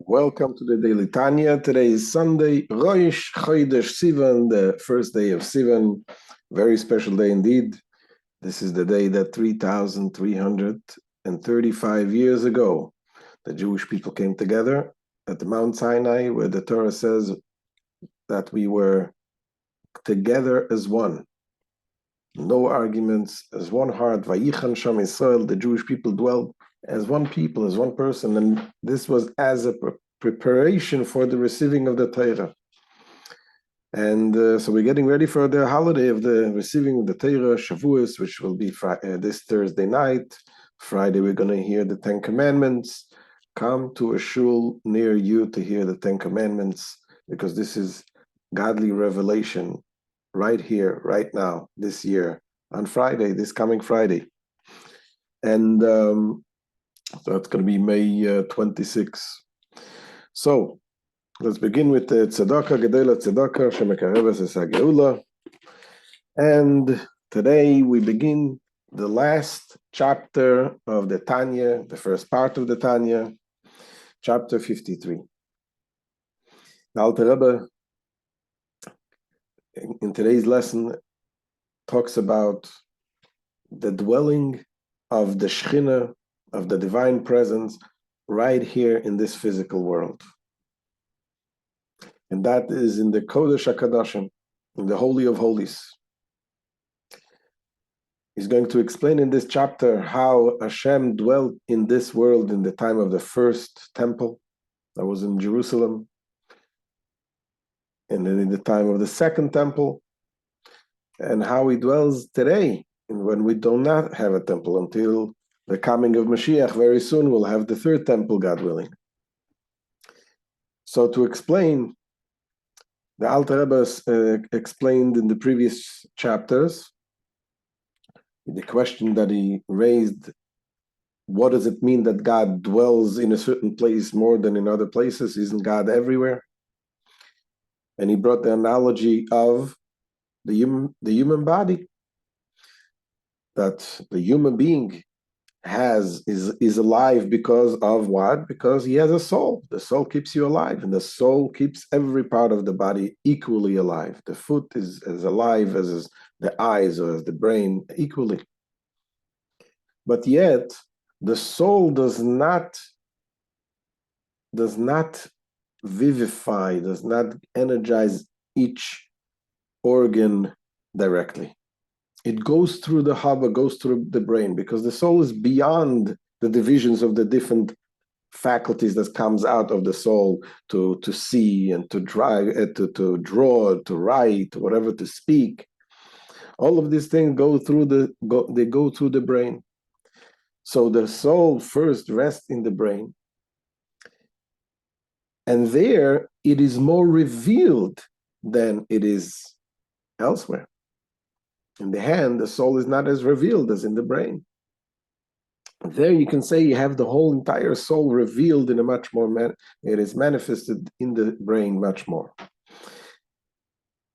Welcome to the Daily Tanya. Today is Sunday, Rosh Chodesh Sivan, the first day of Sivan. Very special day indeed. This is the day that 3,335 years ago, the Jewish people came together at the Mount Sinai, where the Torah says that we were together as one. No arguments, as one heart. Vayichan Sham Yisrael, the Jewish people dwelled as one people, as one person, and this was as a preparation for the receiving of the Torah. And so we're getting ready for the holiday of the receiving of the Torah, Shavuos, which will be this Thursday night. Friday, we're going to hear the Ten Commandments. Come to a shul near you to hear the Ten Commandments, because this is godly revelation right here, right now, this year, on Friday, this coming Friday. And so it's going to be May 26. So let's begin with the Tzedakah, Gedela Tzedakah, Shemekareves Esageula. And today we begin the last chapter of the Tanya, the first part of the Tanya, chapter 53. The Alter Rebbe, in today's lesson, talks about the dwelling of the Shekhinah, of the divine presence, right here in this physical world. And that is in the Kodesh HaKadoshim, in the Holy of Holies. He's going to explain in this chapter how Hashem dwelt in this world in the time of the first temple that was in Jerusalem, and then in the time of the second temple, and how he dwells today, and when we do not have a temple until the coming of Mashiach. Very soon we'll have the third temple, God willing. So to explain, the Alter Rebbe explained in the previous chapters the question that he raised: what does it mean that God dwells in a certain place more than in other places? Isn't God everywhere? And he brought the analogy of the human body, that the human being is alive because of what? Because he has a soul. The soul keeps you alive, and the soul keeps every part of the body equally alive. The foot is as alive as the eyes or as the brain, equally. But yet, the soul does not vivify, does not energize each organ directly. It goes through the haba, goes through the brain, because the soul is beyond the divisions of the different faculties that comes out of the soul to see and to drive, to draw, to write, whatever, to speak. All of these things go through the brain. So the soul first rests in the brain, and there it is more revealed than it is elsewhere. In the hand, the soul is not as revealed as in the brain. There you can say you have the whole entire soul revealed in a much more, it is manifested in the brain much more.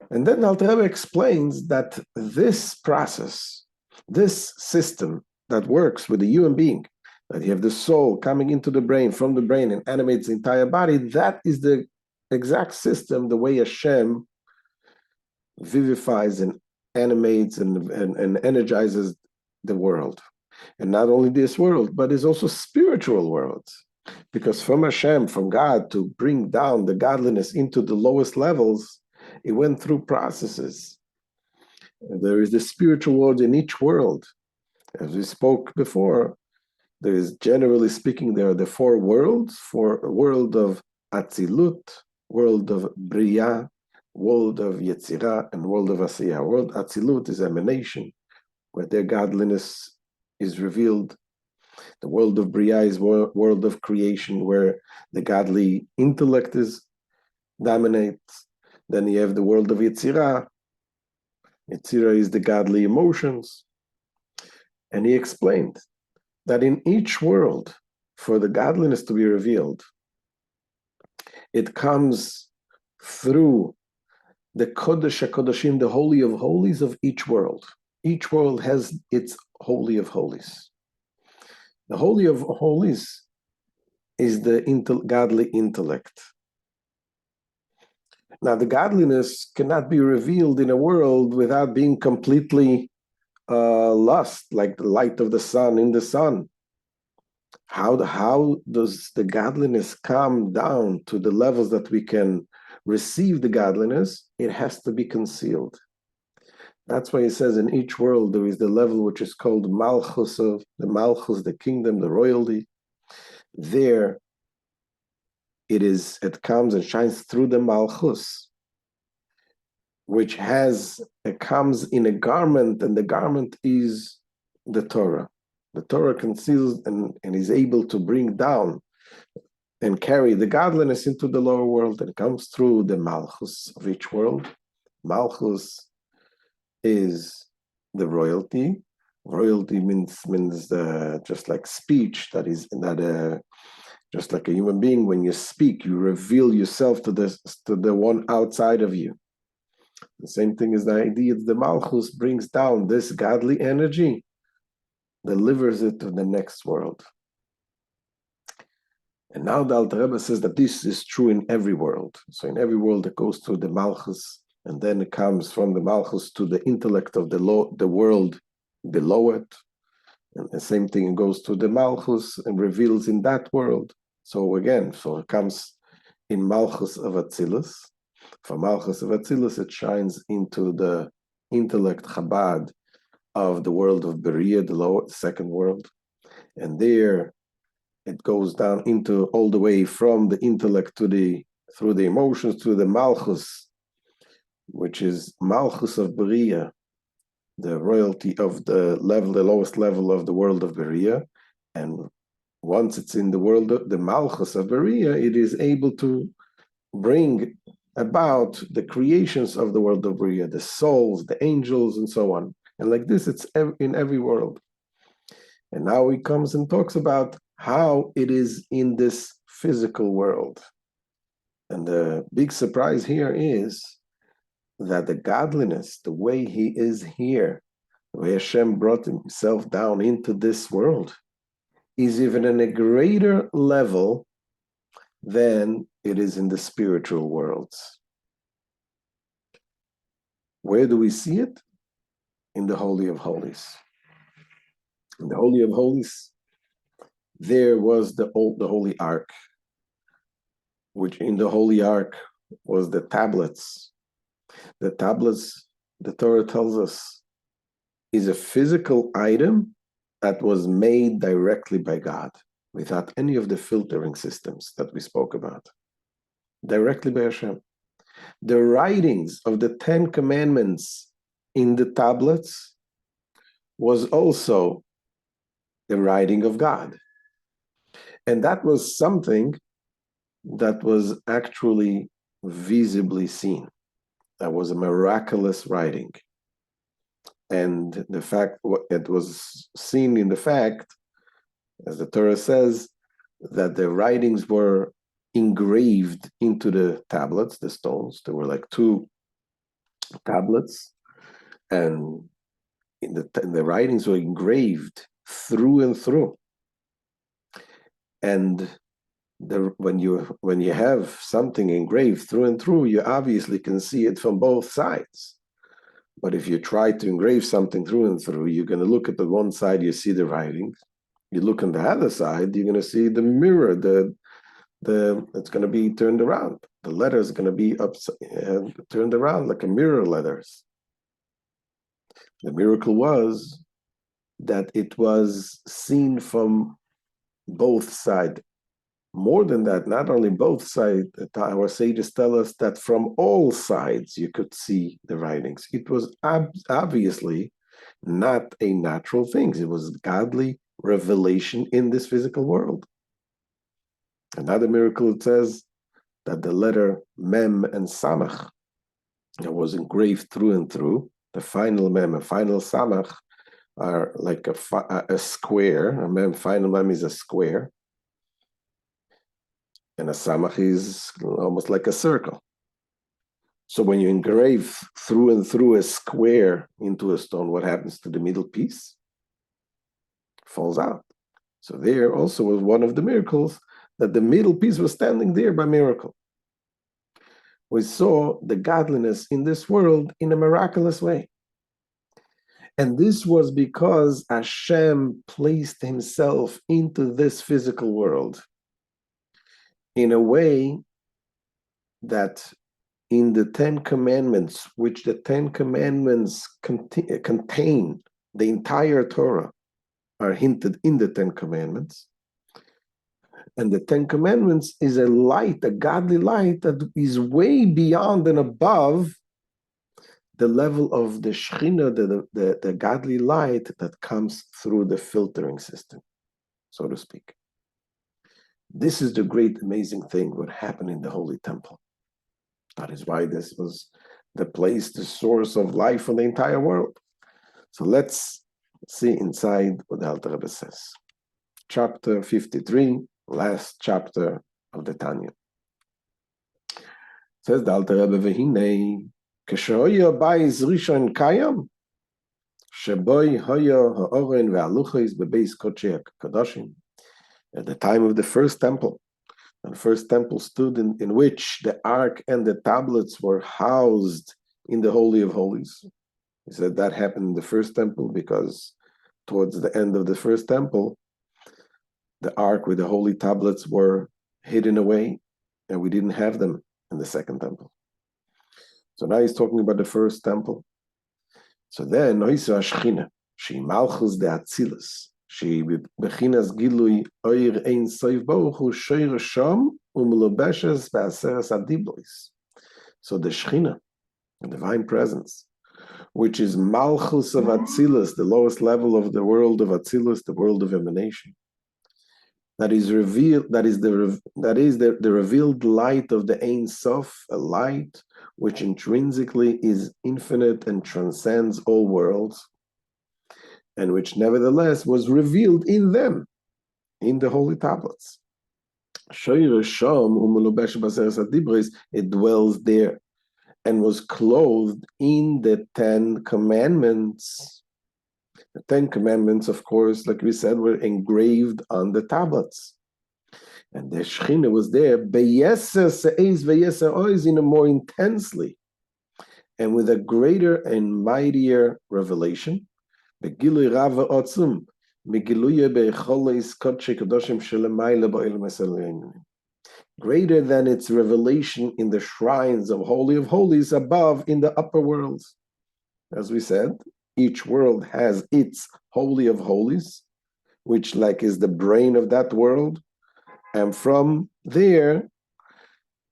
And then Alter Rebbe explains that this process, this system that works with the human being, that you have the soul coming into the brain, from the brain, and animates the entire body, that is the exact system, the way Hashem vivifies and animates and energizes the world. And not only this world, but it's also spiritual worlds. Because from Hashem, from God, to bring down the godliness into the lowest levels, it went through processes. And there is the spiritual world in each world. As we spoke before, there is, generally speaking, there are the four worlds: for a world of Atzilut, world of Bria, world of Yetzirah, and world of Asiyah. World Atzilut is emanation, where their godliness is revealed. The world of Bria is world of creation, where the godly intellect dominates. Then you have the world of Yetzirah. Yetzirah is the godly emotions. And he explained that in each world, for the godliness to be revealed, it comes through the Kodesh HaKodashim, the Holy of Holies of each world. Each world has its Holy of Holies. The Holy of Holies is the godly intellect. Now, the godliness cannot be revealed in a world without being completely lost, like the light of the sun in the sun. How does the godliness come down to the levels that we can receive the godliness? It has to be concealed. That's why he says in each world there is the level which is called Malchus, of the Malchus, the kingdom, the royalty. There it comes and shines through the Malchus, which comes in a garment, and the garment is the Torah. The Torah conceals and is able to bring down and carry the godliness into the lower world, and comes through the Malchus of each world. Malchus is the royalty. Royalty means just like speech, just like a human being, when you speak, you reveal yourself to the one outside of you. The same thing is the idea that the Malchus brings down this godly energy, delivers it to the next world. And now the Alter Rebbe says that this is true in every world. So in every world it goes through the Malchus, and then it comes from the Malchus to the intellect of the world below it. And the same thing goes to the Malchus and reveals in that world. So again, it comes in Malchus of Atzilus. From Malchus of Atzilus, it shines into the intellect Chabad of the world of Beria, the second world. And there it goes down into all the way from the intellect through the emotions to the Malchus, which is Malchus of Beria, the royalty of the lowest level of the world of Beria. And once it's in the world of the Malchus of Beria, it is able to bring about the creations of the world of Beria, the souls, the angels, and so on. And like this, it's in every world. And now he comes and talks about how it is in this physical world. And the big surprise here is that the godliness, the way he is here, the way Hashem brought himself down into this world, is even in a greater level than it is in the spiritual worlds. Where do we see it? In the Holy of Holies. In the Holy of Holies, there was the Holy Ark, which in the Holy Ark was the tablets. The tablets, the Torah tells us, is a physical item that was made directly by God, without any of the filtering systems that we spoke about. Directly by Hashem. The writings of the 10 commandments in the tablets was also the writing of God. And that was something that was actually visibly seen. That was a miraculous writing. And the fact, it was seen in the fact, as the Torah says, that the writings were engraved into the tablets, the stones. There were like 2 tablets, and the writings were engraved through and through. And when you have something engraved through and through, you obviously can see it from both sides. But if you try to engrave something through and through, you're going to look at the one side, you see the writings. You look on the other side, you're going to see the mirror, it's going to be turned around. The letters are going to be turned around like a mirror letters. The miracle was that it was seen from both sides. More than that, not only both sides, our sages tell us that from all sides you could see the writings. It was obviously not a natural thing. It was godly revelation in this physical world. Another miracle, it says that the letter Mem and Samach that was engraved through and through, the final Mem and final Samach are like a square. A Mem, final Mem is a square. And a Samach is almost like a circle. So when you engrave through and through a square into a stone, what happens to the middle piece? Falls out. So there also was one of the miracles that the middle piece was standing there by miracle. We saw the godliness in this world in a miraculous way. And this was because Hashem placed himself into this physical world in a way that in the Ten Commandments, which the Ten Commandments contain, the entire Torah are hinted in the Ten Commandments. And the Ten Commandments is a light, a godly light that is way beyond and above the level of the Shekhinah, the godly light that comes through the filtering system, so to speak. This is the great, amazing thing what happened in the Holy Temple. That is why this was the place, the source of life for the entire world. So let's see inside what the Alter Rebbe says. Chapter 53, last chapter of the Tanya. Says the Alter Rebbe, V'hinei, כשהיה בייס ראשון קיים, שבוי היה האורן והלוחס בבייס קודשי הקדושים. At the time of the first temple, and the first temple stood in which the ark and the tablets were housed in the Holy of Holies. He said that happened in the first temple because towards the end of the first temple, the ark with the holy tablets were hidden away, and we didn't have them in the second temple. So now he's talking about the first temple. So then, Noisa Ashchina, she Malchus de Atzilus, she Bechinas Gilui Oir Ein Soif Bochu Shoir Sham Umlobeshes Be'aseres Adiblois. So the Shechina, the divine presence, which is Malchus of Atzilus, the lowest level of the world of Atzilus, the world of emanation, that is revealed, that is the revealed light of the Ein Sof, a light which intrinsically is infinite and transcends all worlds, and which nevertheless was revealed in them, in the holy tablets. It dwells there and was clothed in the Ten Commandments. The Ten Commandments, of course, like we said, were engraved on the tablets. And the Shekhinah was there, in a more intensely, and with a greater and mightier revelation. Greater than its revelation in the shrines of Holy of Holies above in the upper worlds. As we said, each world has its Holy of Holies, which is the brain of that world. And from there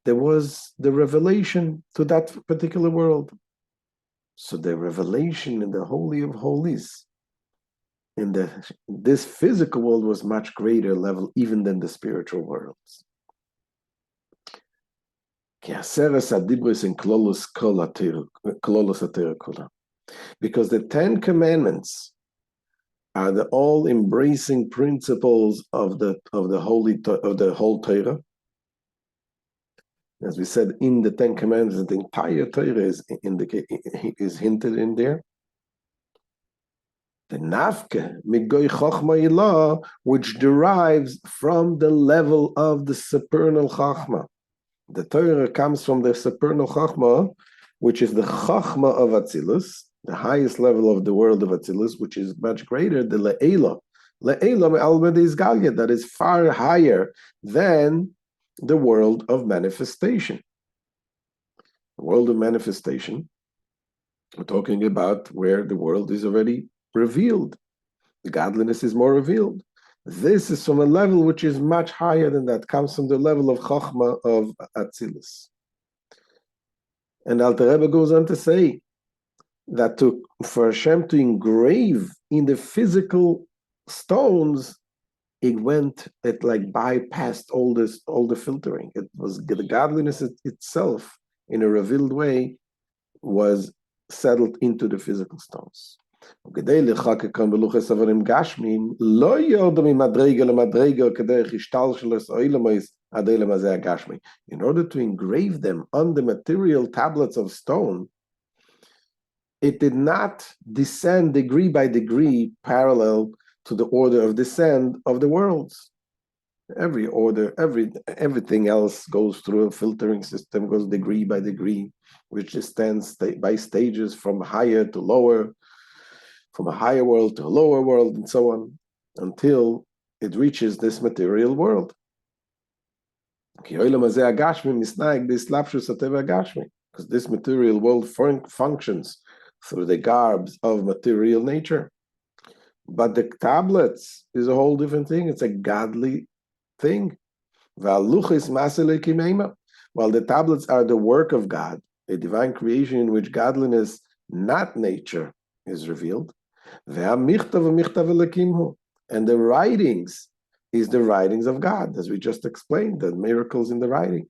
was the revelation to that particular world. So the revelation in the Holy of Holies, in this physical world, was much greater level even than the spiritual worlds. Because the Ten Commandments are the all-embracing principles of the whole Torah. As we said, in the Ten Commandments, the entire Torah is hinted in there. The nafke migoy chochma ilah, which derives from the level of the supernal chachma. The Torah comes from the supernal chachma, which is the chachma of Atzilus, the highest level of the world of Atzilus, which is much greater, the le'ela. Le'ela me'almed is galya, that is far higher than the world of manifestation. The world of manifestation, we're talking about where the world is already revealed. The godliness is more revealed. This is from a level which is much higher than that, comes from the level of Chachma of Atzilus. And Alter Rebbe goes on to say that for Hashem to engrave in the physical stones, it bypassed all the filtering. It was the godliness itself, in a revealed way, was settled into the physical stones. In order to engrave them on the material tablets of stone, it did not descend degree by degree parallel to the order of descent of the worlds. Every order, everything else goes through a filtering system, goes degree by degree, which stands by stages from higher to lower, from a higher world to a lower world, and so on, until it reaches this material world. Because this material world functions through the garbs of material nature. But the tablets is a whole different thing. It's a godly thing. While the tablets are the work of God, a divine creation in which godliness, not nature, is revealed. And the writings is the writings of God, as we just explained, the miracles in the writing.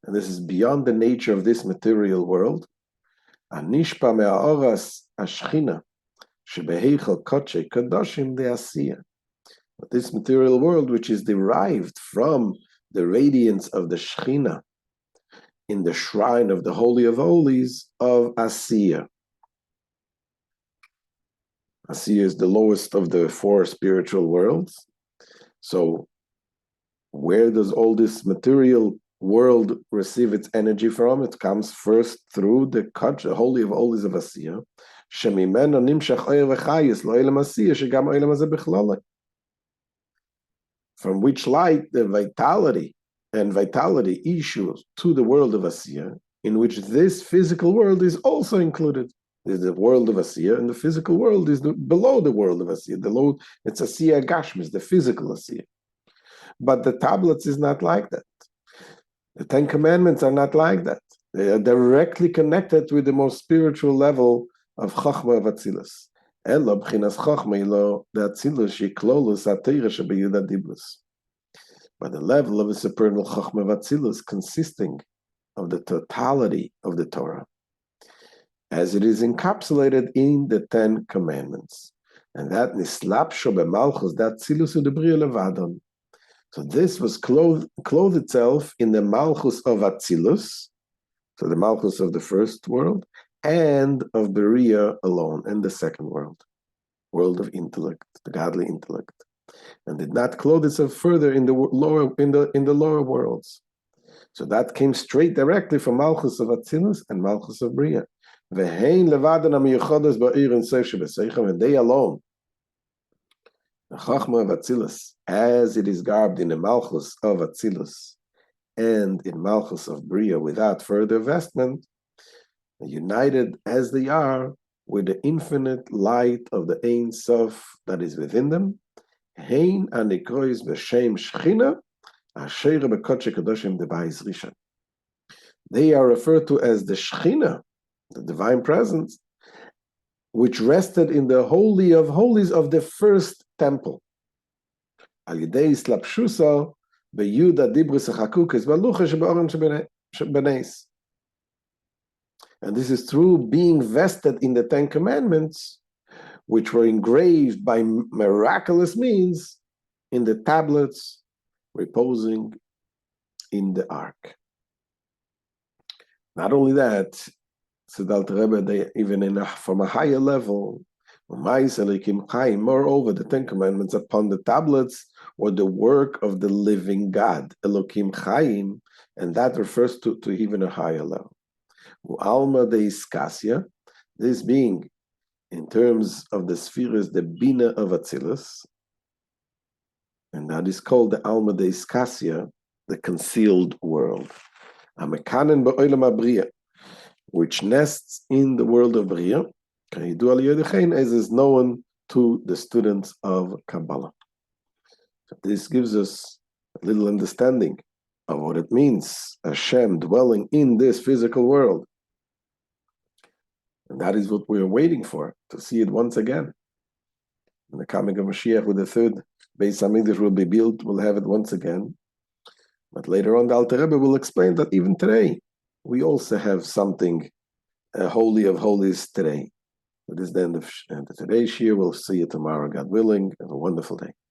And this is beyond the nature of this material world. But this material world, which is derived from the radiance of the Shechina in the shrine of the Holy of Holies of Asiya. Asiya is the lowest of the four spiritual worlds. So where does all this material world receive its energy from? It comes first through the Holy of Holies of Asiya. From which light the vitality issues to the world of Asiya, in which this physical world is also included. There's the world of Asiya, and the physical world is below the world of Asiya. It's Asiya Gashmis, the physical Asiya. But the tablets is not like that. The Ten Commandments are not like that. They are directly connected with the most spiritual level of Chachma of Atzilus. Elo b'chinas Chachma ilo the Atzilus shiklolus atira shebeyuda diblus. By the level of the supernal Chachma of Atzilus, consisting of the totality of the Torah, as it is encapsulated in the Ten Commandments. And that nislapsho b'malchus, that Atzilus u'debriya levadon. So this was clothed itself in the Malchus of Atzilus, so the Malchus of the first world, and of Berea alone, and the second world of intellect, the godly intellect, and did not clothe itself further in the lower worlds. So that came straight directly from Malchus of Atzilus and Malchus of Berea. And they alone, the Chachma of Atzilus, as it is garbed in the Malchus of Atzilus and in Malchus of Bria without further vestment, united as they are with the infinite light of the Ein Sof that is within them, Hein anikrois b'shem Shechina, asher b'kodesh kadoshim debayis rishon. They are referred to as the Shechina, the divine presence, which rested in the Holy of Holies of the first temple. And this is through being vested in the Ten Commandments, which were engraved by miraculous means in the tablets reposing in the ark. Not only that, said Alter Rebbe, they even from a higher level, moreover, the Ten Commandments upon the tablets were the work of the living God, Elokim Chaim, and that refers to even a higher level. Alma de Iskasia, this being, in terms of the spheres, the Bina of Atzilus, and that is called the Alma de Iskasia, the concealed world. Amekanen ba'olam abriya, which nests in the world of Bria, as is known to the students of Kabbalah. So this gives us a little understanding of what it means, Hashem dwelling in this physical world. And that is what we are waiting for, to see it once again. In the coming of Mashiach, with the third Beis HaMikdash will be built, we'll have it once again. But later on, the Alter Rebbe will explain that even today, we also have something Holy of Holies today. That is the end of today's year. We'll see you tomorrow, God willing. Have a wonderful day.